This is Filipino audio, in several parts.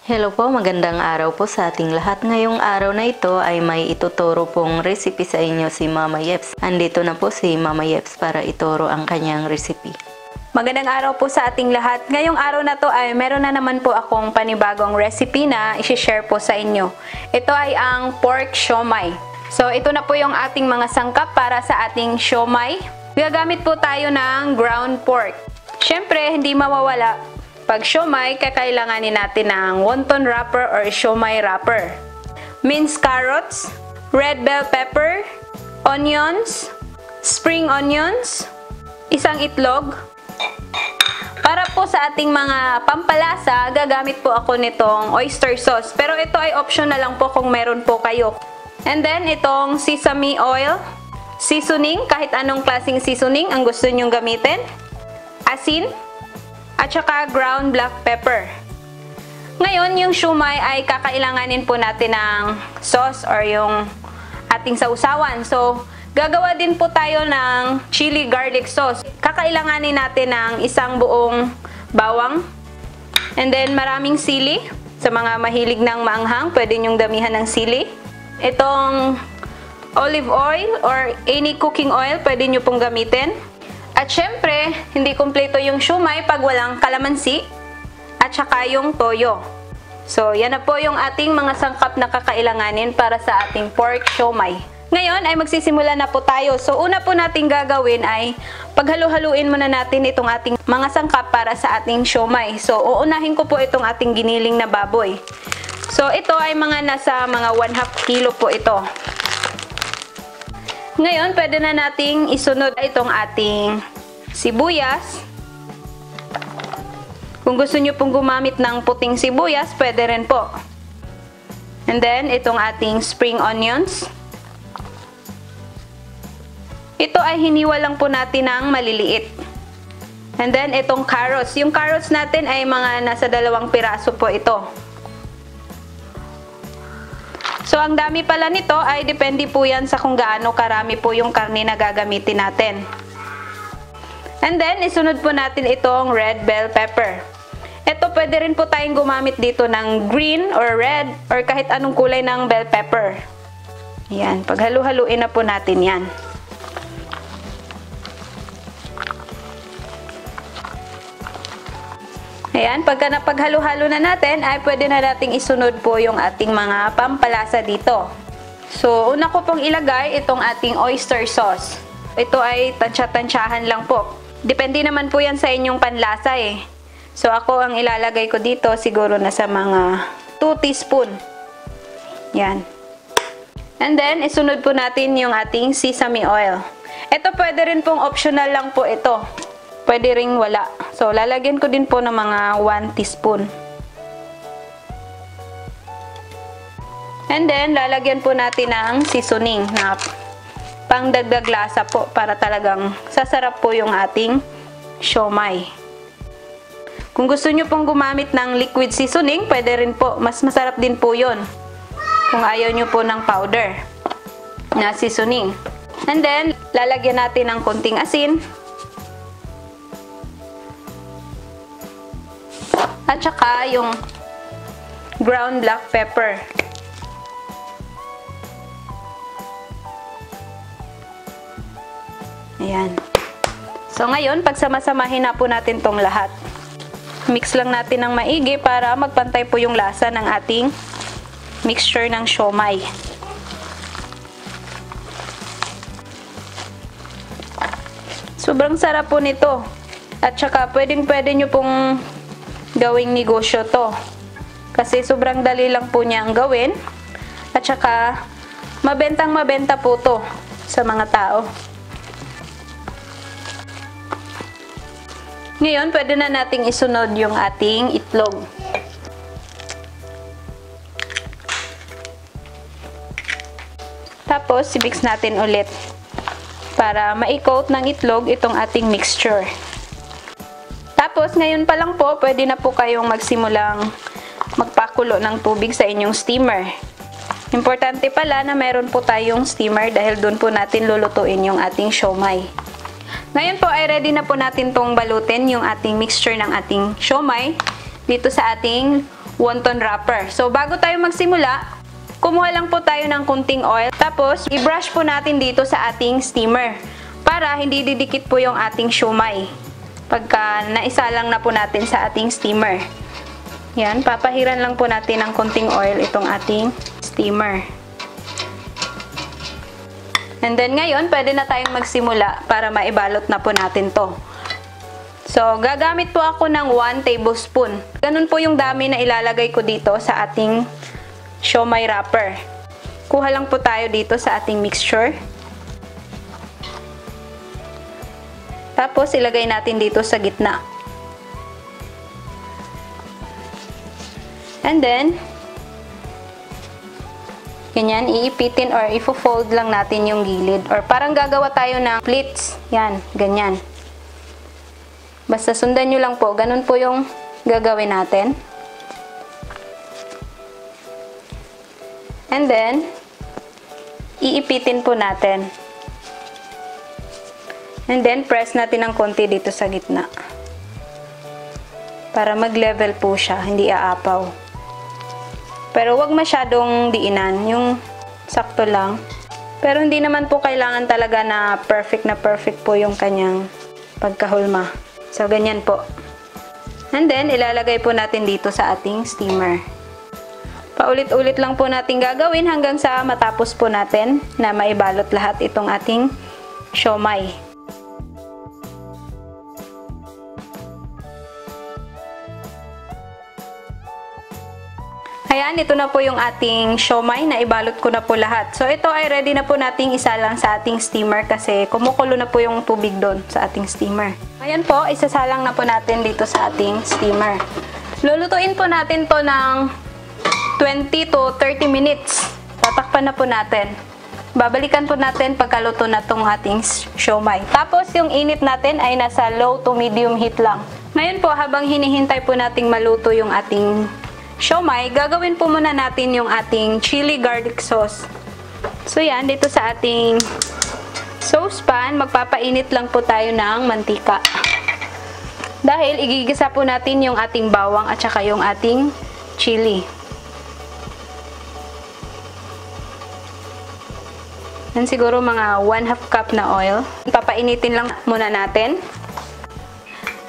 Hello po, magandang araw po sa ating lahat. Ngayong araw na ito ay may ituturo pong recipe sa inyo si Mama Yeps. Andito na po si Mama Yeps para ituro ang kanyang recipe. Magandang araw po sa ating lahat. Ngayong araw na to ay meron na naman po akong panibagong recipe na i-share po sa inyo. Ito ay ang pork siomai. So ito na po yung ating mga sangkap para sa ating siomai. Gagamit po tayo ng ground pork. Syempre, hindi mawawala. Pag siomai, kakailanganin natin ng wonton wrapper or siomai wrapper. Minced carrots, red bell pepper, onions, spring onions, isang itlog. Para po sa ating mga pampalasa, gagamit po ako nitong oyster sauce. Pero ito ay optional lang po kung meron po kayo. And then, itong sesame oil, seasoning, kahit anong klaseng seasoning ang gusto nyong gamitin, asin, at saka ground black pepper. Ngayon, yung siomai ay kakailanganin po natin ng sauce or yung ating sausawan. So, gagawa din po tayo ng chili garlic sauce. Kakailanganin natin ng isang buong bawang. And then, maraming sili. Sa mga mahilig ng maanghang, pwede nyong damihan ng sili. Itong olive oil or any cooking oil, pwede nyo pong gamitin. At syempre, hindi kumpleto yung siomai pag walang kalamansi at saka yung toyo. So, yan na po yung ating mga sangkap na kakailanganin para sa ating pork siomai. Ngayon ay magsisimula na po tayo. So, una po nating gagawin ay paghalo-haluin muna natin itong ating mga sangkap para sa ating siomai. So, uunahin ko po itong ating giniling na baboy. So, ito ay nasa mga 1/2 kilo po ito. Ngayon, pwede na nating isunod itong ating sibuyas. Kung gusto nyo pong gumamit ng puting sibuyas, pwede rin po. And then, itong ating spring onions. Ito ay hiniwa lang po natin ng maliliit. And then, itong carrots. Yung carrots natin ay mga nasa 2 piraso po ito. So, ang dami pala nito ay depende po yan sa kung gaano karami po yung karne na gagamitin natin. And then, isunod po natin itong red bell pepper. Ito, pwede rin po tayong gumamit dito ng green or red or kahit anong kulay ng bell pepper. Yan, paghalu-haluin na po natin yan. Ayan, pagka napaghalo-halo na natin, ay pwede na nating isunod po yung ating mga pampalasa dito. So, una ko pong ilagay itong ating oyster sauce. Ito ay tansya-tansyahan lang po. Depende naman po yan sa inyong panlasa eh. So, ako ang ilalagay ko dito siguro na sa mga 2 teaspoon. Yan. And then, isunod po natin yung ating sesame oil. Ito pwede rin pong optional lang po ito. Pwede ring wala. So, lalagyan ko din po ng mga 1 teaspoon. And then, lalagyan po natin ng seasoning na pangdagdag lasa po para talagang sasarap po yung ating siomai. Kung gusto nyo pong gumamit ng liquid seasoning, pwede rin po. Mas masarap din po yun. Kung ayaw nyo po ng powder na seasoning. And then, lalagyan natin ng konting asin. At saka yung ground black pepper. Ayan. So ngayon, pagsama-samahin na po natin tong lahat. Mix lang natin ng maigi para magpantay po yung lasa ng ating mixture ng siomai. Sobrang sarap po nito. At saka pwedeng-pwede nyo pong gawing negosyo to. Kasi sobrang dali lang po niyang gawin. At saka, mabentang-mabenta po to sa mga tao. Ngayon, pwede na nating isunod yung ating itlog. Tapos, i-mix natin ulit para ma-coat ng itlog itong ating mixture. Tapos, ngayon pa lang po, pwede na po kayong magsimulang magpakulo ng tubig sa inyong steamer. Importante pala na meron po tayong steamer dahil doon po natin lulutuin yung ating siomai. Ngayon po ay ready na po natin tong balutin yung ating mixture ng ating siomai dito sa ating wonton wrapper. So, bago tayo magsimula, kumuha lang po tayo ng kunting oil. Tapos, i-brush po natin dito sa ating steamer para hindi didikit po yung ating siomai pagka naisalang na po natin sa ating steamer. Yan, papahiran lang po natin ng kunting oil itong ating steamer. And then ngayon, pwede na tayong magsimula para maibalot na po natin to. So, gagamit po ako ng 1 tablespoon. Ganun po yung dami na ilalagay ko dito sa ating siomai wrapper. Kuha lang po tayo dito sa ating mixture. Tapos, ilagay natin dito sa gitna. And then, ganyan, iipitin or ifo-fold lang natin yung gilid. Or parang gagawa tayo ng pleats. Yan, ganyan. Basta sundan nyo lang po. Ganun po yung gagawin natin. And then, iipitin po natin. And then, press natin ng konti dito sa gitna. Para mag-level po siya, hindi aapaw. Pero wag masyadong diinan, yung sakto lang. Pero hindi naman po kailangan talaga na perfect po yung kanyang pagkahulma. So, ganyan po. And then, ilalagay po natin dito sa ating steamer. Paulit-ulit lang po natin gagawin hanggang sa matapos po natin na maibalot lahat itong ating siomai. Ayan, ito na po yung ating siomai na ibalot ko na po lahat. So, ito ay ready na po nating isalang sa ating steamer kasi kumukulo na po yung tubig doon sa ating steamer. Ayan po, isasalang na po natin dito sa ating steamer. Lulutuin po natin to ng 20 to 30 minutes. Tatakpan na po natin. Babalikan po natin pagkaluto na tong ating siomai. Tapos, yung init natin ay nasa low to medium heat lang. Ngayon po, habang hinihintay po nating maluto yung ating siomai, gagawin po muna natin yung ating chili garlic sauce. So yan, dito sa ating saucepan, magpapainit lang po tayo ng mantika. Dahil igigisa po natin yung ating bawang at saka yung ating chili. Yan siguro mga 1/2 cup na oil. Papainitin lang muna natin.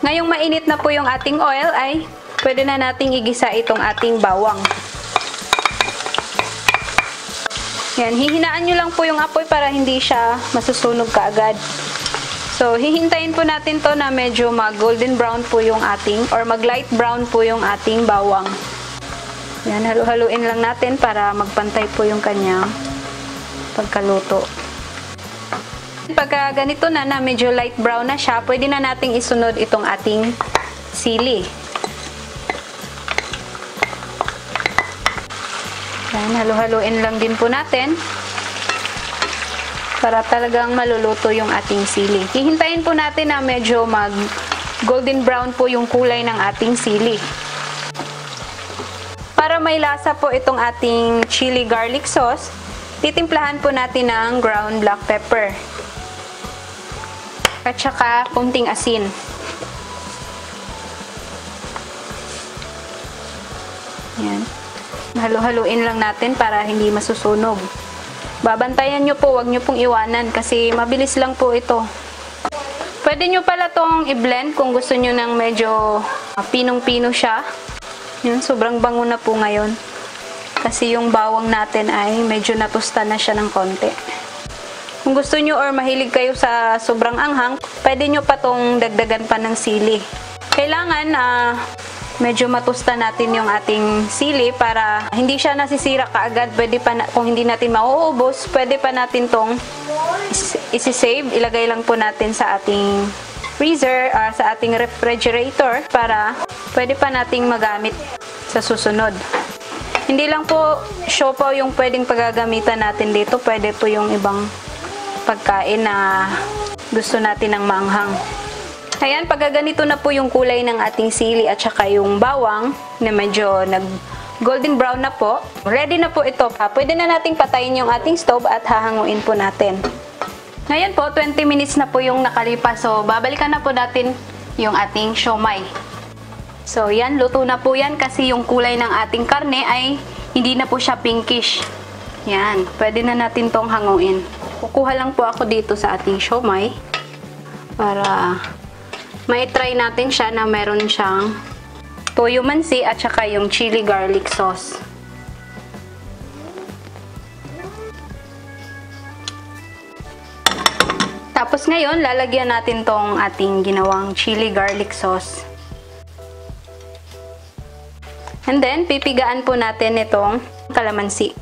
Ngayong mainit na po yung ating oil ay pwede na nating igisa itong ating bawang. Yan, hihinaan nyo lang po yung apoy para hindi siya masusunog kaagad. So, hihintayin po natin to na medyo mag-golden brown po yung ating, or mag-light brown po yung ating bawang. Yan, halu-haluin lang natin para magpantay po yung kanyang pagkaluto. Pagka ganito na medyo light brown na siya, pwede na nating isunod itong ating sili. Yan, halu-haluin lang din po natin para talagang maluluto yung ating sili. Hihintayin po natin na medyo mag golden brown po yung kulay ng ating sili. Para may lasa po itong ating chili garlic sauce, titimplahan po natin ng ground black pepper at saka kunting asin. Yan. Halu-haluin lang natin para hindi masusunog. Babantayan nyo po, wag nyo pong iwanan kasi mabilis lang po ito. Pwede nyo pala tong i-blend kung gusto nyo ng medyo pinong-pino siya. Yan, sobrang bango na po ngayon. Kasi yung bawang natin ay medyo natusta na siya ng konti. Kung gusto nyo or mahilig kayo sa sobrang anghang, pwede nyo pa tong dagdagan pa ng sili. Kailangan medyo matusta natin yung ating sili para hindi siya nasisira kaagad. Pwede pa kung hindi natin mauubos, pwede pa natin tong isi-save. Ilagay lang po natin sa ating freezer, sa ating refrigerator para pwede pa nating magamit sa susunod. Hindi lang po siopaw yung pwedeng paggagamitan natin dito. Pwede po yung ibang pagkain na gusto natin ng maanghang. Ayan, pagkaganito na po yung kulay ng ating sili at saka yung bawang na medyo golden brown na po. Ready na po ito. Pwede na nating patayin yung ating stove at hahanguin po natin. Ngayon po, 20 minutes na po yung nakalipas. So, babalikan na po natin yung ating siomai. So, yan, luto na po yan kasi yung kulay ng ating karne ay hindi na po siya pinkish. Yan, pwede na natin tong hanguin. Kukuha lang po ako dito sa ating siomai para mai-try natin siya na meron siyang toyo mansi at saka yung chili garlic sauce. Tapos ngayon, lalagyan natin tong ating ginawang chili garlic sauce. And then, pipigaan po natin itong kalamansi.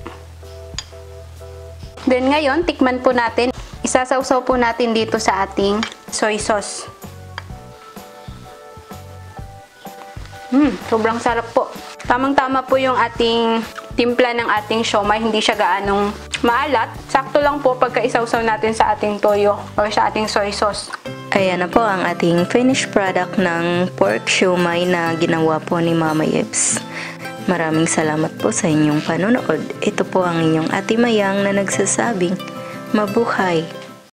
Then ngayon, tikman po natin. Isasawsaw po natin dito sa ating soy sauce. Sobrang sarap po. Tamang-tama po yung ating timpla ng ating siomai. Hindi siya gaanong maalat. Sakto lang po pagka isawsaw natin sa ating toyo or sa ating soy sauce. Ayan na po ang ating finished product ng pork siomai na ginawa po ni Mama Yeps. Maraming salamat po sa inyong panonood. Ito po ang inyong Ate Mayang na nagsasabing, mabuhay!